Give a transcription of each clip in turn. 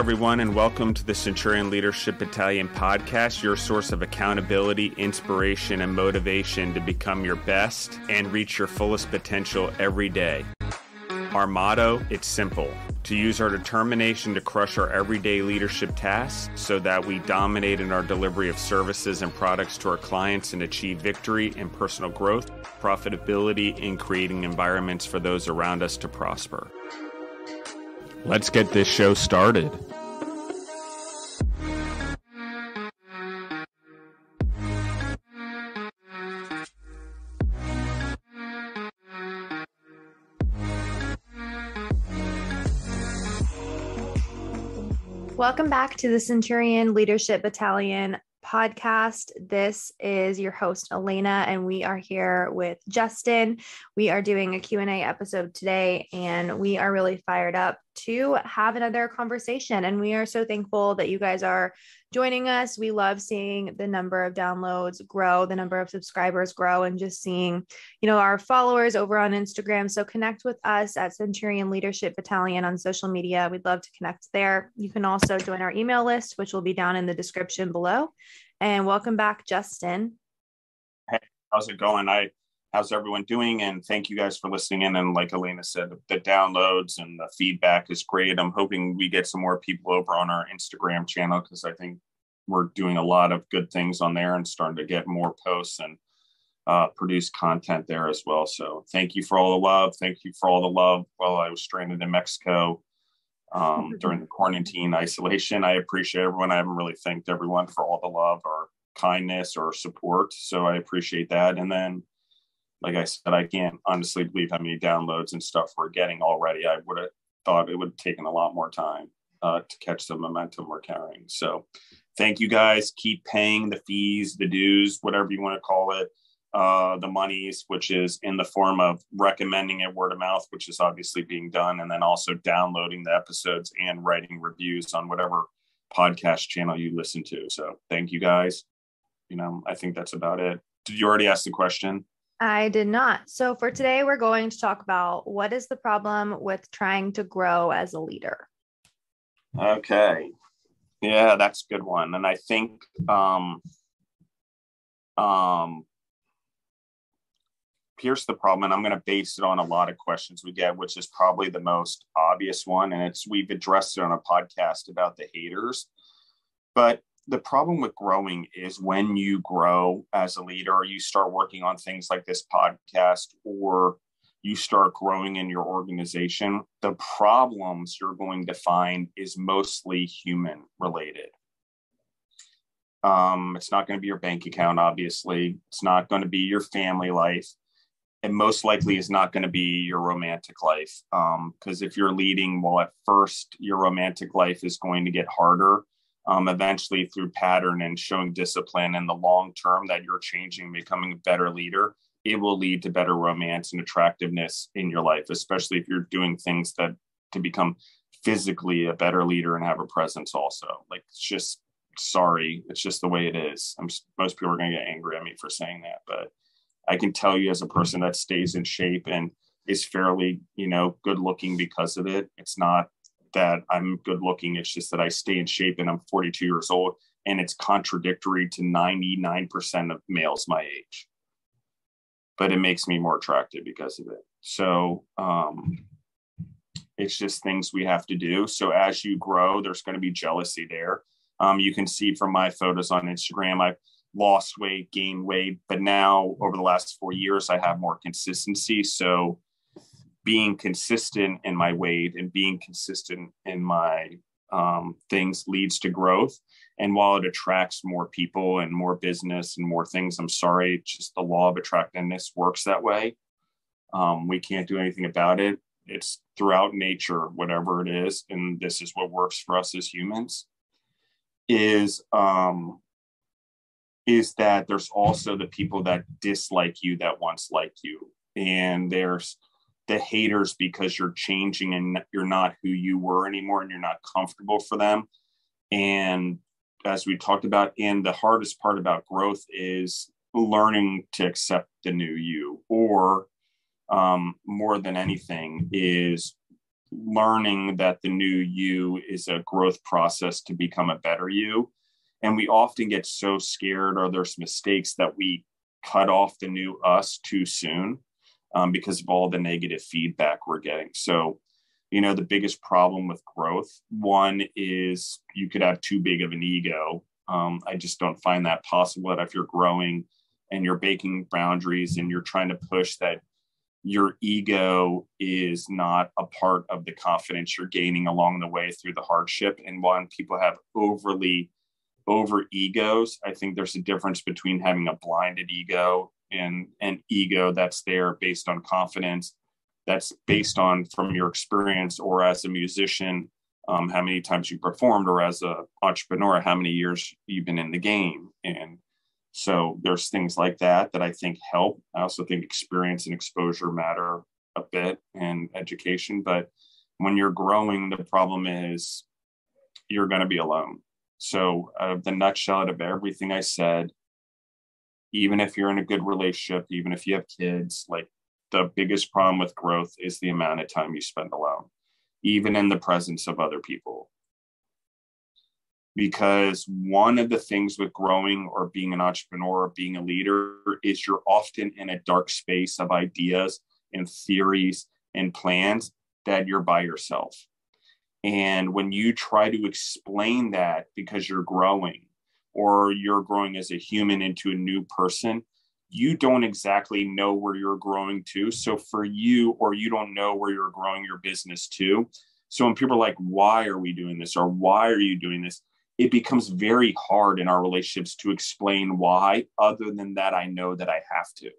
everyone, and welcome to the Centurion Leadership Battalion podcast, your source of accountability, inspiration, and motivation to become your best and reach your fullest potential every day. Our motto, it's simple: to use our determination to crush our everyday leadership tasks so that we dominate in our delivery of services and products to our clients and achieve victory and personal growth, profitability, and creating environments for those around us to prosper. Let's get this show started. Welcome back to the Centurion Leadership Battalion podcast. This is your host, Elena, and we are here with Justin. We are doing a Q&A episode today, and we are really fired up to have another conversation. And we are so thankful that you guys are joining us. We love seeing the number of downloads grow, the number of subscribers grow, and just seeing, our followers over on Instagram. So connect with us at Centurion Leadership Battalion on social media. We'd love to connect there. You can also join our email list, which will be down in the description below. And welcome back, Justin. Hey, how's it going? How's everyone doing? And thank you guys for listening in. And like Elena said, the downloads and the feedback is great. I'm hoping we get some more people over on our Instagram channel, because I think we're doing a lot of good things on there and starting to get more posts and produce content there as well. So thank you for all the love. Thank you for all the love while I was stranded in Mexico during the quarantine isolation. I appreciate everyone. I haven't really thanked everyone for all the love or kindness or support. So I appreciate that. And then, like I said, I can't honestly believe how many downloads and stuff we're getting already. I would have thought it would have taken a lot more time to catch the momentum we're carrying. So thank you guys. Keep paying the fees, the dues, whatever you want to call it, the monies, which is in the form of recommending it word of mouth, which is obviously being done, and then also downloading the episodes and writing reviews on whatever podcast channel you listen to. So thank you guys. I think that's about it. Did you already ask the question? I did not. So for today, we're going to talk about what is the problem with trying to grow as a leader. Okay. Yeah, that's a good one. And I think here's the problem, and I'm going to base it on a lot of questions we get, which is probably the most obvious one. And we've addressed it on a podcast about the haters. But the problem with growing is when you grow as a leader, or you start working on things like this podcast, or you start growing in your organization, the problems you're going to find is mostly human related. It's not going to be your bank account, obviously. It's not going to be your family life. And most likely is not going to be your romantic life. Because if you're leading, well, at first, your romantic life is going to get harder. Eventually, through pattern and showing discipline in the long term that you're changing, becoming a better leader, it will lead to better romance and attractiveness in your life, especially if you're doing things that to become physically a better leader and have a presence also. Like, it's just the way it is. Most people are going to get angry at me for saying that, but I can tell you, as a person that stays in shape and is fairly, good looking because of it, it's not that I'm good looking. It's just that I stay in shape and I'm 42 years old, and it's contradictory to 99% of males my age, but it makes me more attractive because of it. So it's just things we have to do. So as you grow, there's going to be jealousy there. You can see from my photos on Instagram, I've lost weight, gained weight, but now over the last 4 years, I have more consistency. So being consistent in my weight and being consistent in my things leads to growth. And while it attracts more people and more business and more things, I'm sorry, it's just the law of attractiveness works that way. We can't do anything about it. It's throughout nature, whatever it is. And this is what works for us as humans is that there's also the people that dislike you that once liked you. And there's the haters because you're changing and you're not who you were anymore and you're not comfortable for them. And as we talked about, and the hardest part about growth is learning to accept the new you, or more than anything is learning that the new you is a growth process to become a better you. And we often get so scared, or there's mistakes, that we cut off the new us too soon, because of all the negative feedback we're getting. So, the biggest problem with growth, one is you could have too big of an ego. I just don't find that possible, that if you're growing and you're breaking boundaries and you're trying to push, that your ego is not a part of the confidence you're gaining along the way through the hardship. And when people have over egos, I think there's a difference between having a blinded ego and an ego that's there based on confidence, that's based on from your experience, or as a musician, how many times you performed, or as an entrepreneur, how many years you've been in the game. And so there's things like that I think help. I also think experience and exposure matter a bit, and education. But when you're growing, the problem is you're going to be alone. So out of the nutshell of everything I said, even if you're in a good relationship, even if you have kids, like, the biggest problem with growth is the amount of time you spend alone, even in the presence of other people. Because one of the things with growing or being an entrepreneur or being a leader is you're often in a dark space of ideas and theories and plans that you're by yourself. And when you try to explain that because you're growing, or you're growing as a human into a new person, you don't exactly know where you're growing to. So for you, or you don't know where you're growing your business to. So when people are like, why are we doing this? Or why are you doing this? It becomes very hard in our relationships to explain why, other than that I know that I have to.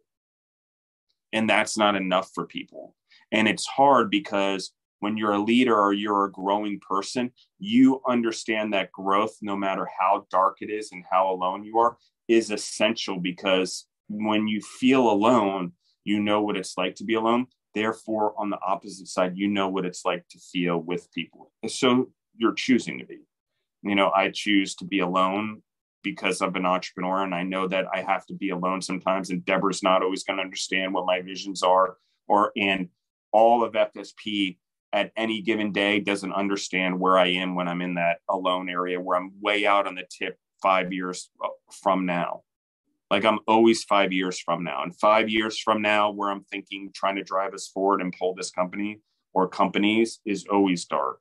And that's not enough for people. And it's hard because when you're a leader or you're a growing person, you understand that growth, no matter how dark it is and how alone you are, is essential, because when you feel alone, you know what it's like to be alone. Therefore, on the opposite side, you know what it's like to feel with people. So you're choosing to be. I choose to be alone because I'm an entrepreneur, and I know that I have to be alone sometimes. And Deborah's not always going to understand what my visions are, and all of FSP at any given day doesn't understand where I am when I'm in that alone area, where I'm way out on the tip 5 years from now. Like, I'm always 5 years from now. And 5 years from now, where I'm thinking, trying to drive us forward and pull this company or companies, is always dark.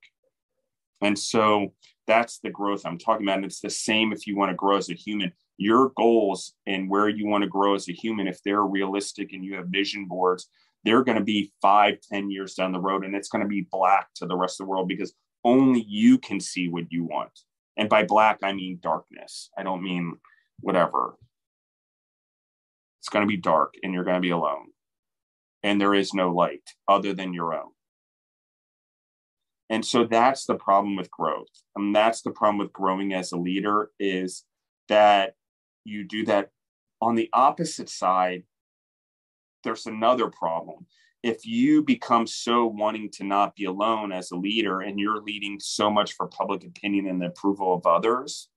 And so that's the growth I'm talking about. And it's the same if you want to grow as a human. Your goals and where you want to grow as a human, if they're realistic and you have vision boards, they're going to be 5-10 years down the road. And it's going to be black to the rest of the world, because only you can see what you want. And by black, I mean darkness. I don't mean whatever. It's going to be dark, and you're going to be alone. And there is no light other than your own. And so that's the problem with growth. And that's the problem with growing as a leader, is that you do that. On the opposite side, there's another problem. If you become so wanting to not be alone as a leader, and you're leading so much for public opinion and the approval of others,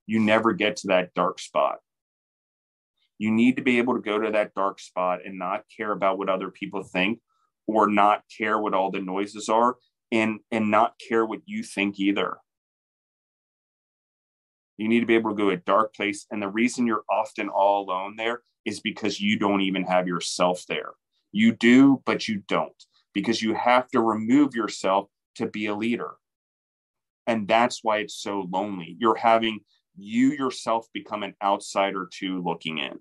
you never get to that dark spot. You need to be able to go to that dark spot and not care about what other people think, or not care what all the noises are, and not care what you think either. You need to be able to go to a dark place. And the reason you're often all alone there is because you don't even have yourself there. You do, but you don't, because you have to remove yourself to be a leader. And that's why it's so lonely. You're having you yourself become an outsider too, looking in.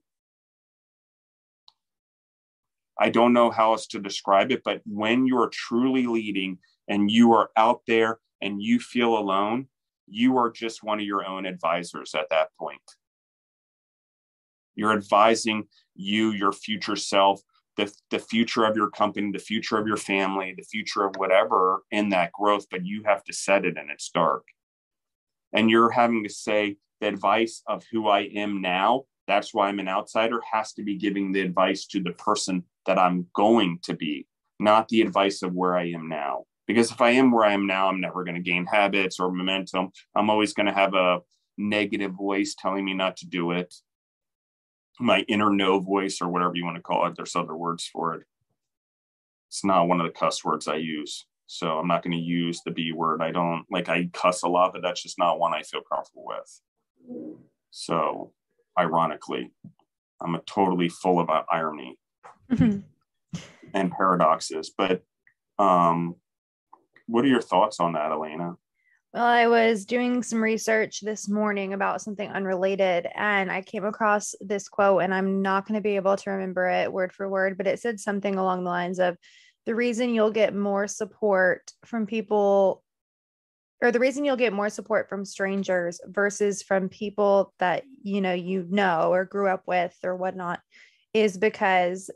I don't know how else to describe it, but when you're truly leading and you are out there and you feel alone, you are just one of your own advisors at that point. You're advising you, your future self, the future of your company, the future of your family, the future of whatever in that growth, but you have to set it and it's dark. And you're having to say the advice of who I am now, that's why I'm an outsider, has to be giving the advice to the person that I'm going to be, not the advice of where I am now. Because if I am where I am now, I'm never going to gain habits or momentum. I'm always going to have a negative voice telling me not to do it. My inner no voice, or whatever you want to call it. There's other words for it. It's not one of the cuss words I use. So I'm not going to use the B word. I cuss a lot, but that's just not one I feel comfortable with. So ironically, I'm a totally full of irony and paradoxes. But what are your thoughts on that, Elena? Well, I was doing some research this morning about something unrelated, and I came across this quote, and I'm not going to be able to remember it word for word, but it said something along the lines of the reason you'll get more support from people, or the reason you'll get more support from strangers versus from people that you know or grew up with or whatnot, is because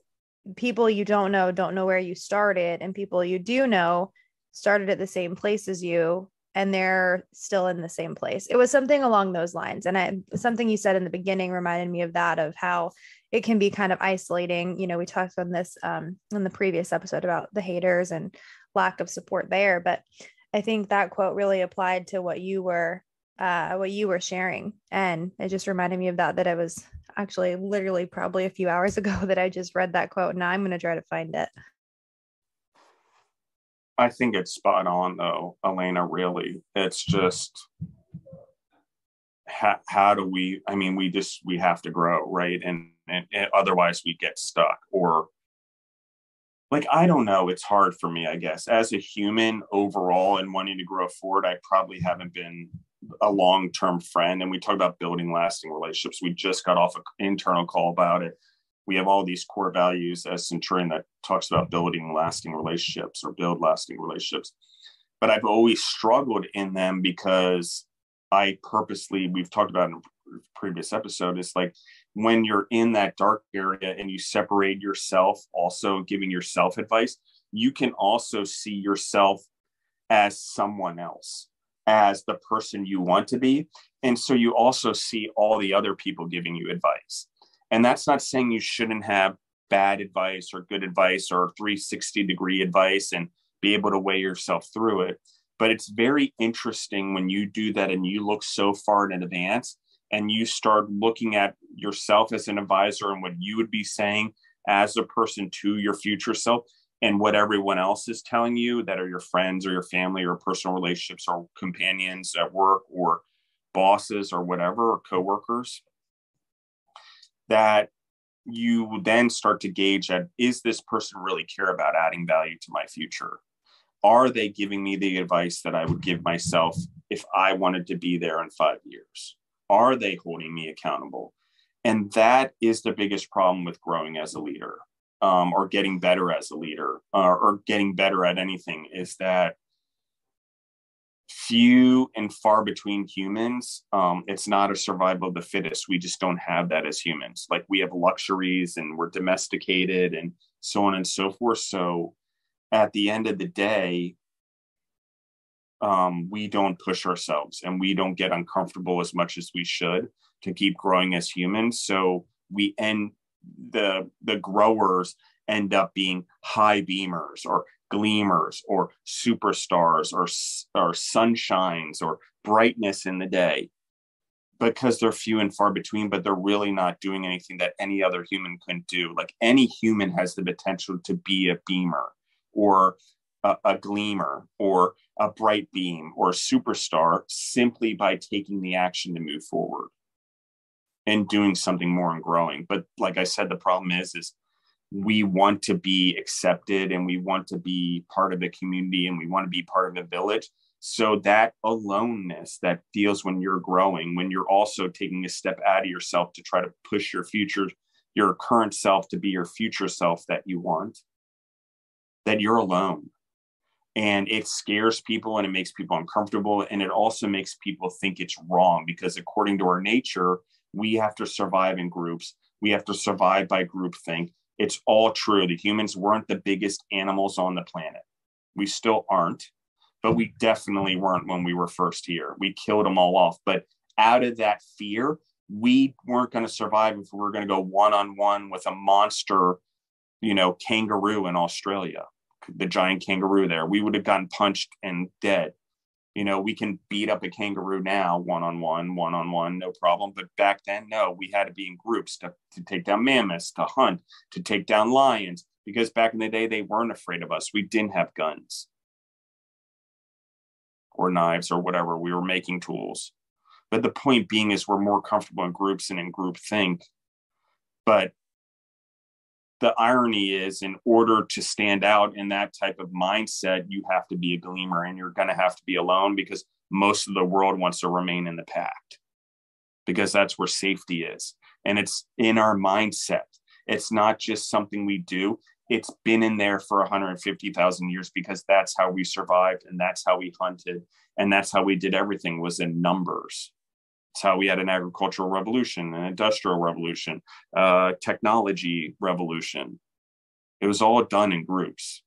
people you don't know where you started, and people you do know started at the same place as you, and they're still in the same place. It was something along those lines. And something you said in the beginning reminded me of that, of how it can be kind of isolating. We talked on this in the previous episode about the haters and lack of support there. But I think that quote really applied to what you were sharing. And it just reminded me of that I was actually literally probably a few hours ago that I just read that quote. Now I'm going to try to find it. I think it's spot on, though, Elena, really. It's just, how do we have to grow, right? And otherwise we get stuck, or I don't know. It's hard for me, I guess, as a human overall, and wanting to grow forward. I probably haven't been a long-term friend. And we talk about building lasting relationships. We just got off an internal call about it. We have all these core values as Centurion that talks about building lasting relationships or build lasting relationships. But I've always struggled in them because we've talked about in a previous episode, it's like when you're in that dark area and you separate yourself, also giving yourself advice, you can also see yourself as someone else, as the person you want to be. And so you also see all the other people giving you advice. And that's not saying you shouldn't have bad advice or good advice or 360-degree advice and be able to weigh yourself through it. But it's very interesting when you do that and you look so far in advance and you start looking at yourself as an advisor and what you would be saying as a person to your future self, and what everyone else is telling you that are your friends or your family or personal relationships or companions at work or bosses or whatever, or coworkers, that you then start to gauge that, is this person really care about adding value to my future? Are they giving me the advice that I would give myself if I wanted to be there in 5 years? Are they holding me accountable? And that is the biggest problem with growing as a leader, or getting better as a leader, or getting better at anything, is that few and far between humans. It's not a survival of the fittest. We just don't have that as humans. Like, we have luxuries and we're domesticated and so on and so forth. So at the end of the day, we don't push ourselves and we don't get uncomfortable as much as we should to keep growing as humans. So the growers end up being high beamers or gleamers or superstars or sunshines or brightness in the day, because they're few and far between, but they're really not doing anything that any other human can do. Like, any human has the potential to be a beamer or a gleamer or a bright beam or a superstar, simply by taking the action to move forward and doing something more and growing. But like I said, the problem is we want to be accepted and we want to be part of the community and we want to be part of the village. So that aloneness that feels when you're growing, when you're also taking a step out of yourself to try to push your current self to be your future self that you want, that you're alone. And it scares people and it makes people uncomfortable. And it also makes people think it's wrong, because according to our nature, we have to survive in groups. We have to survive by groupthink. It's all true. The humans weren't the biggest animals on the planet. We still aren't, but we definitely weren't when we were first here. We killed them all off. But out of that fear, we weren't going to survive if we were going to go one-on-one with a monster, kangaroo in Australia, the giant kangaroo there. We would have gotten punched and dead. We can beat up a kangaroo now, one-on-one, no problem. But back then, no, we had to be in groups to take down mammoths, to hunt, to take down lions, because back in the day, they weren't afraid of us. We didn't have guns or knives or whatever. We were making tools. But the point being is we're more comfortable in groups and in group think. But the irony is, in order to stand out in that type of mindset, you have to be a gleamer, and you're going to have to be alone, because most of the world wants to remain in the pack, because that's where safety is. And it's in our mindset. It's not just something we do. It's been in there for 150,000 years, because that's how we survived, and that's how we hunted, and that's how we did everything, was in numbers. It's how we had an agricultural revolution, an industrial revolution, technology revolution. It was all done in groups.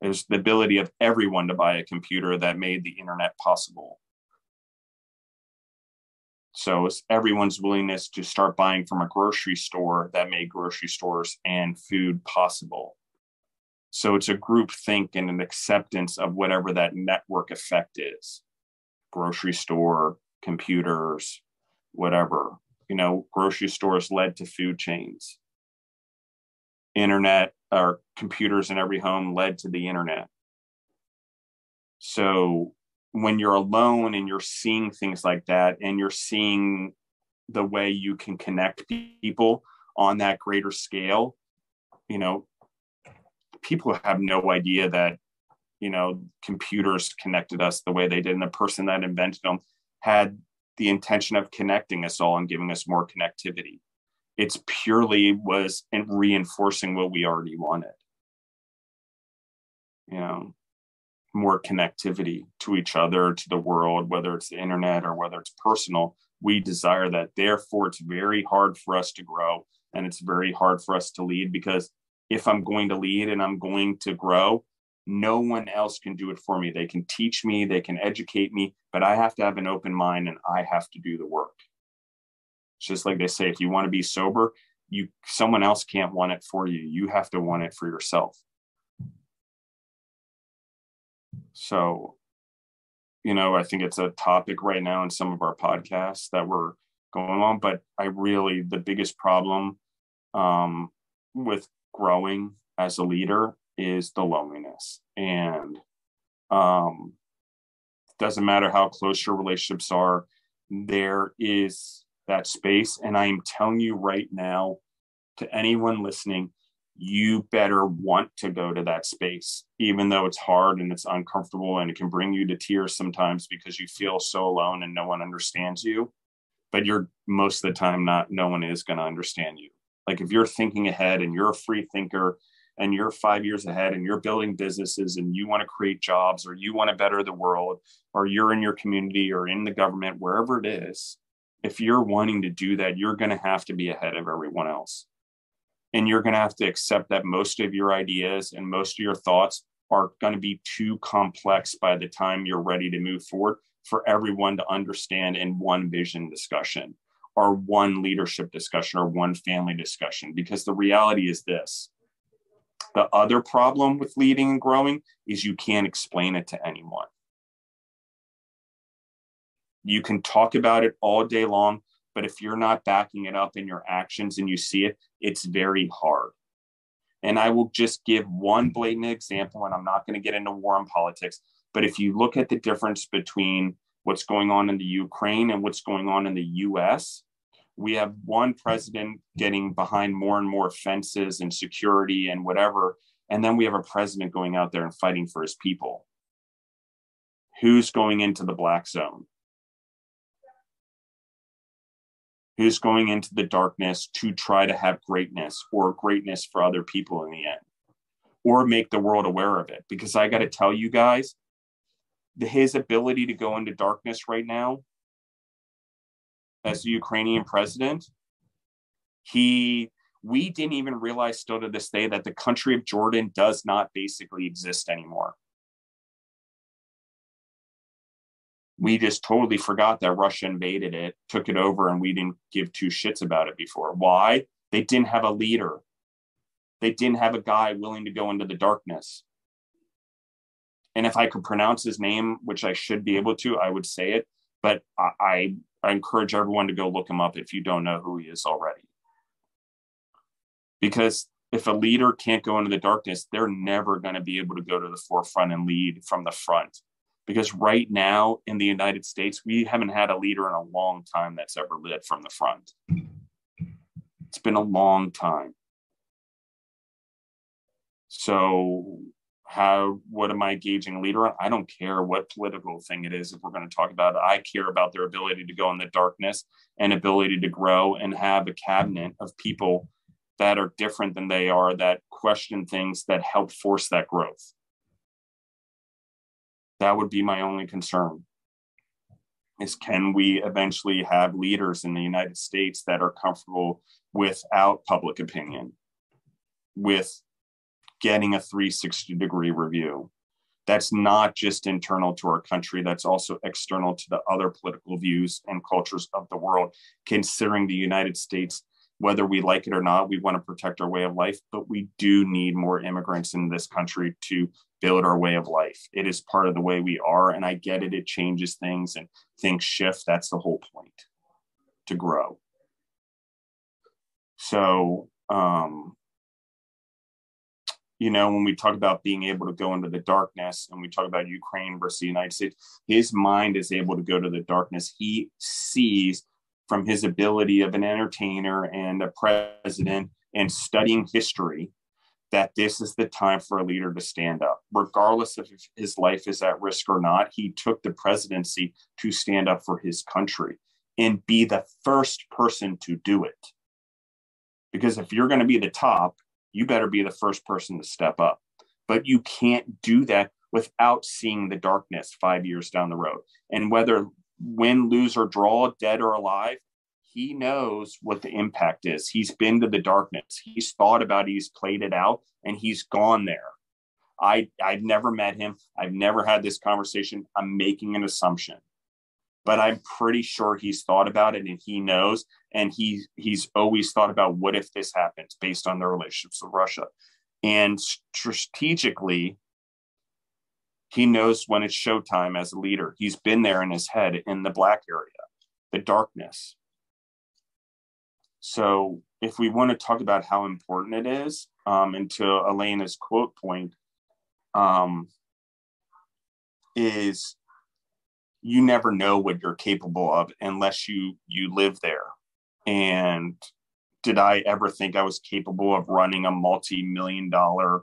It was the ability of everyone to buy a computer that made the internet possible. So it's everyone's willingness to start buying from a grocery store that made grocery stores and food possible. So it's a group think and an acceptance of whatever that network effect is. Grocery store, computers, whatever. Grocery stores led to food chains. Internet, or computers in every home, led to the internet. So when you're alone and you're seeing things like that, and you're seeing the way you can connect people on that greater scale, people have no idea that, computers connected us the way they did. And the person that invented them had the intention of connecting us all and giving us more connectivity. It's purely was in reinforcing what we already wanted. More connectivity to each other, to the world, whether it's the internet or whether it's personal. We desire that. Therefore, it's very hard for us to grow, and it's very hard for us to lead, because if I'm going to lead and I'm going to grow, no one else can do it for me. They can teach me, they can educate me, but I have to have an open mind, and I have to do the work. It's just like they say, if you want to be sober, someone else can't want it for you. You have to want it for yourself. So, I think it's a topic right now in some of our podcasts that we're going on, but the biggest problem with growing as a leader is the loneliness. And doesn't matter how close your relationships are, there is that space. And I am telling you right now, to anyone listening, you better want to go to that space, even though it's hard and it's uncomfortable and it can bring you to tears sometimes, because you feel so alone and no one understands you. But you're most of the time no one is going to understand you. Like if you're thinking ahead and you're a free thinker and you're 5 years ahead and you're building businesses and you want to create jobs, or you want to better the world, or you're in your community or in the government, wherever it is, if you're wanting to do that, you're going to have to be ahead of everyone else. And you're going to have to accept that most of your ideas and most of your thoughts are going to be too complex by the time you're ready to move forward for everyone to understand in one vision discussion, or one leadership discussion, or one family discussion. Because the reality is this: the other problem with leading and growing is you can't explain it to anyone. You can talk about it all day long, but if you're not backing it up in your actions and you see it, it's very hard. And I will just give one blatant example, and I'm not going to get into war and politics, but if you look at the difference between what's going on in the Ukraine and what's going on in the US, we have one president getting behind more and more fences and security and whatever, and then we have a president going out there and fighting for his people. Who's going into the black zone? Who's going into the darkness to try to have greatness, or greatness for other people in the end, or make the world aware of it? Because I got to tell you guys, his ability to go into darkness right now as the Ukrainian president, we didn't even realize still to this day that the country of Jordan does not basically exist anymore. We just totally forgot that Russia invaded it, took it over, and we didn't give two shits about it before. Why? They didn't have a leader. They didn't have a guy willing to go into the darkness. And if I could pronounce his name, which I should be able to, I would say it. But I encourage everyone to go look him up if you don't know who he is already. Because If a leader can't go into the darkness, they're never going to be able to go to the forefront and lead from the front. Because right now in the United States, we haven't had a leader in a long time that's ever led from the front. It's been a long time. So what am I gauging a leader on? I don't care what political thing it is. If we're going to talk about it, I care about their ability to go in the darkness and ability to grow and have a cabinet of people that are different than they are, that question things, that help force that growth. That would be my only concern, is can we eventually have leaders in the United States that are comfortable without public opinion, with getting a 360-degree review. That's not just internal to our country, that's also external to the other political views and cultures of the world. Considering the United States, whether we like it or not, we want to protect our way of life, but we do need more immigrants in this country to build our way of life. It is part of the way we are, and I get it. It changes things and things shift. That's the whole point, to grow. So, when we talk about being able to go into the darkness and we talk about Ukraine versus the United States, his mind is able to go to the darkness. He sees from his ability of an entertainer and a president and studying history that this is the time for a leader to stand up. Regardless of if his life is at risk or not, he took the presidency to stand up for his country and be the first person to do it. Because if you're going to be the top, you better be the first person to step up. But you can't do that without seeing the darkness 5 years down the road. And whether win, lose, or draw, dead or alive, he knows what the impact is. He's been to the darkness. He's thought about it, he's played it out, and he's gone there. I've never met him. I've never had this conversation. I'm making an assumption. But I'm pretty sure he's thought about it and he knows. And he's always thought about what if this happens based on their relationships with Russia. And strategically, he knows when it's showtime as a leader. He's been there in his head in the black area, the darkness. So if we want to talk about how important it is, and to Elena's quote point, is you never know what you're capable of unless you live there. And did I ever think I was capable of running a multi-million-dollar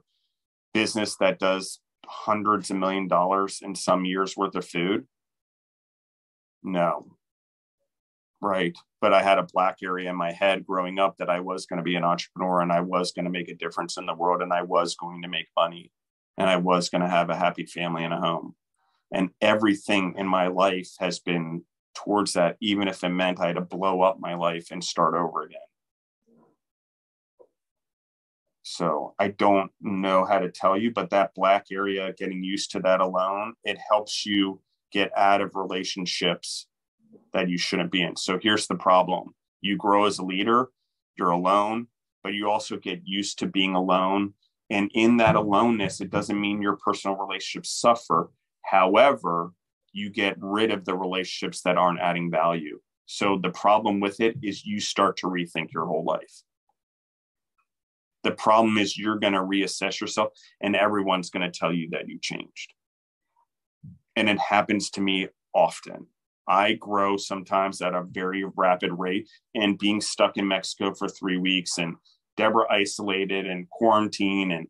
business that does hundreds of $1,000,000 in some years worth of food? No. Right. But I had a black area in my head growing up that I was going to be an entrepreneur and I was going to make a difference in the world and I was going to make money and I was going to have a happy family and a home. And everything in my life has been towards that, even if it meant I had to blow up my life and start over again. So I don't know how to tell you, but that black area, getting used to that alone, it helps you get out of relationships that you shouldn't be in. So here's the problem. You grow as a leader, you're alone, but you also get used to being alone. And in that aloneness, it doesn't mean your personal relationships suffer. However, you get rid of the relationships that aren't adding value. So the problem with it is you start to rethink your whole life. The problem is you're going to reassess yourself and everyone's going to tell you that you changed. And it happens to me often. I grow sometimes at a very rapid rate, and being stuck in Mexico for 3 weeks and Deborah isolated and quarantine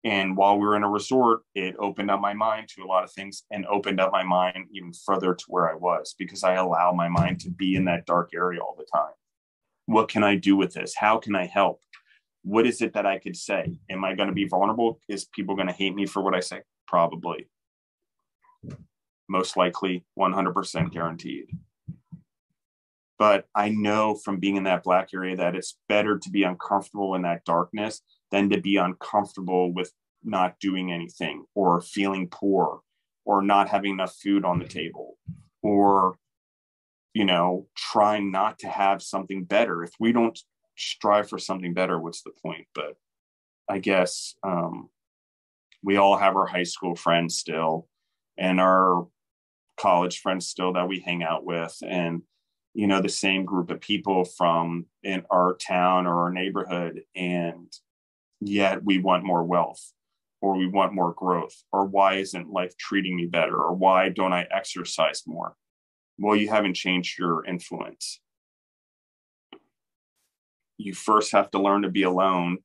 and while we were in a resort, it opened up my mind to a lot of things and opened up my mind even further to where I was, because I allow my mind to be in that dark area all the time. What can I do with this? How can I help? What is it that I could say? Am I going to be vulnerable? Is people going to hate me for what I say? Probably. Most likely, 100% guaranteed. But I know from being in that black area that it's better to be uncomfortable in that darkness than to be uncomfortable with not doing anything or feeling poor or not having enough food on the table or, trying not to have something better. If we don't strive for something better, what's the point? But I guess we all have our high school friends still and our college friends still that we hang out with, and the same group of people from in our town or our neighborhood. And yet we want more wealth, or we want more growth, or why isn't life treating me better, or why don't I exercise more? Well, you haven't changed your influence. You first have to learn to be alone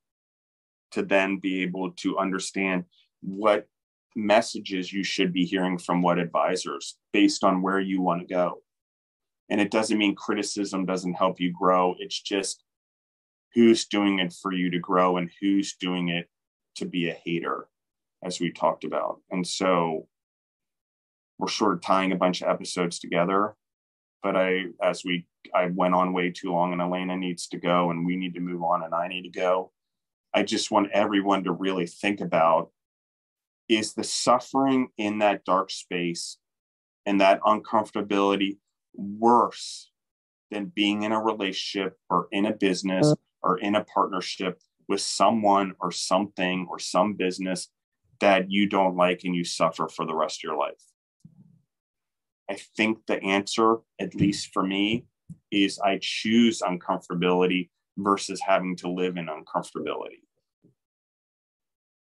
to then be able to understand what messages you should be hearing from what advisors based on where you want to go. And it doesn't mean criticism doesn't help you grow. It's just who's doing it for you to grow and who's doing it to be a hater, as we talked about. And so we're sort of tying a bunch of episodes together, but I went on way too long, and Elena needs to go and we need to move on and I need to go. I just want everyone to really think about, is the suffering in that dark space and that uncomfortability worse than being in a relationship or in a business or in a partnership with someone or something or some business that you don't like and you suffer for the rest of your life? I think the answer, at least for me, is I choose uncomfortability versus having to live in uncomfortability.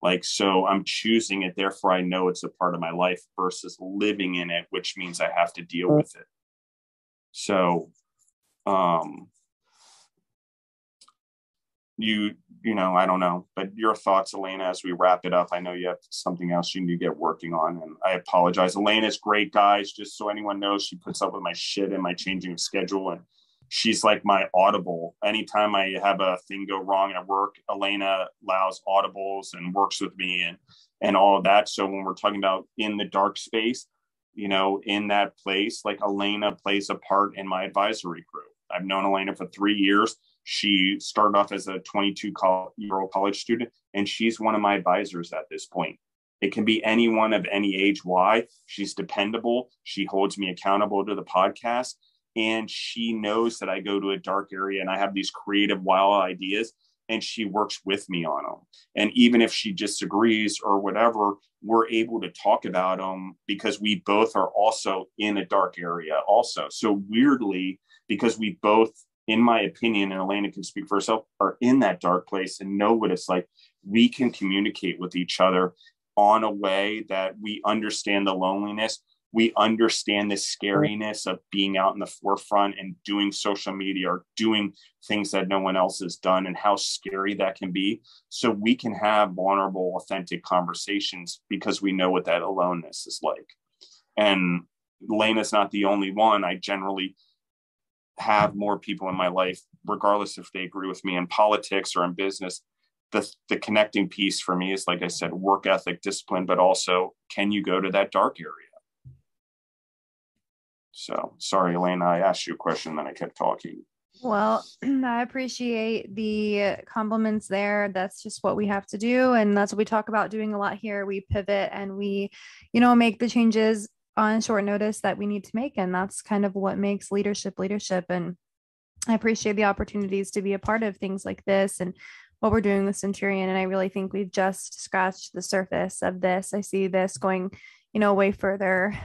Like, so I'm choosing it, therefore I know it's a part of my life versus living in it, which means I have to deal with it. So, you know, I don't know, but your thoughts, Elena, as we wrap it up. I know you have something else you need to get working on, and I apologize. Elena's great, guys. Just so anyone knows, she puts up with my shit and my changing of schedule, and she's like my audible. Anytime I have a thing go wrong at work, Elena allows audibles and works with me and all of that. So when we're talking about in the dark space, you know, in that place, like Elena plays a part in my advisory crew. I've known Elena for 3 years. She started off as a 22-year-old college student, and she's one of my advisors at this point. It can be anyone of any age. Why? She's dependable. She holds me accountable to the podcast, and she knows that I go to a dark area and I have these creative, wild ideas, and she works with me on them. And even if she disagrees or whatever, we're able to talk about them because we both are also in a dark area also. So weirdly, because we both, in my opinion, and Elena can speak for herself, are in that dark place and know what it's like, we can communicate with each other on a way that we understand the loneliness. We understand the scariness of being out in the forefront and doing social media or doing things that no one else has done and how scary that can be. So we can have vulnerable, authentic conversations because we know what that aloneness is like. And Elena's not the only one. I generally have more people in my life, regardless if they agree with me in politics or in business. The connecting piece for me is, like I said, work ethic, discipline, but also, can you go to that dark area? So sorry, Elena, I asked you a question, then I kept talking. Well, I appreciate the compliments there. That's just what we have to do. And that's what we talk about doing a lot here. We pivot and we, make the changes on short notice that we need to make. And that's kind of what makes leadership. And I appreciate the opportunities to be a part of things like this and what we're doing with Centurion. And I really think we've just scratched the surface of this. I see this going, way further.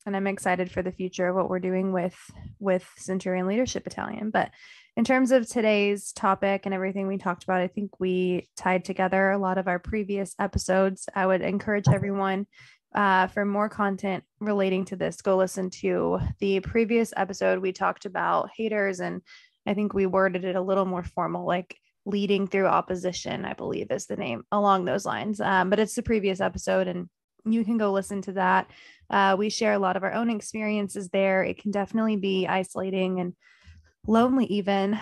And I'm excited for the future of what we're doing with Centurion Leadership Battalion. But in terms of today's topic and everything we talked about, I think we tied together a lot of our previous episodes. I would encourage everyone for more content relating to this, go listen to the previous episode. We talked about haters, and I think we worded it a little more formal, like leading through opposition, I believe is the name, along those lines. But it's the previous episode, and you can go listen to that. We share a lot of our own experiences there. It can definitely be isolating and lonely even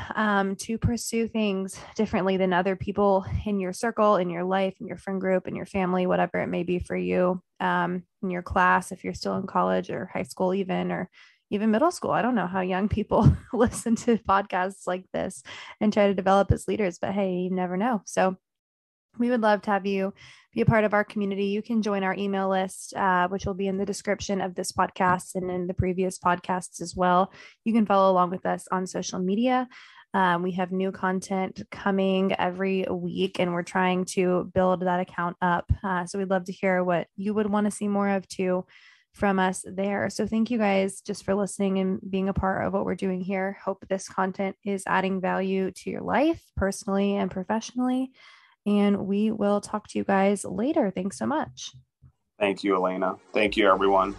to pursue things differently than other people in your circle, in your life, in your friend group, in your family, whatever it may be for you, in your class, if you're still in college or high school even, or even middle school. I don't know how young people listen to podcasts like this and try to develop as leaders, but hey, you never know. So we would love to have you be a part of our community. You can join our email list, which will be in the description of this podcast and in the previous podcasts as well. You can follow along with us on social media. We have new content coming every week, and we're trying to build that account up. So we'd love to hear what you would want to see more of too from us there. So thank you guys just for listening and being a part of what we're doing here. Hope this content is adding value to your life personally and professionally. and we will talk to you guys later. Thanks so much. Thank you, Elena. Thank you, everyone.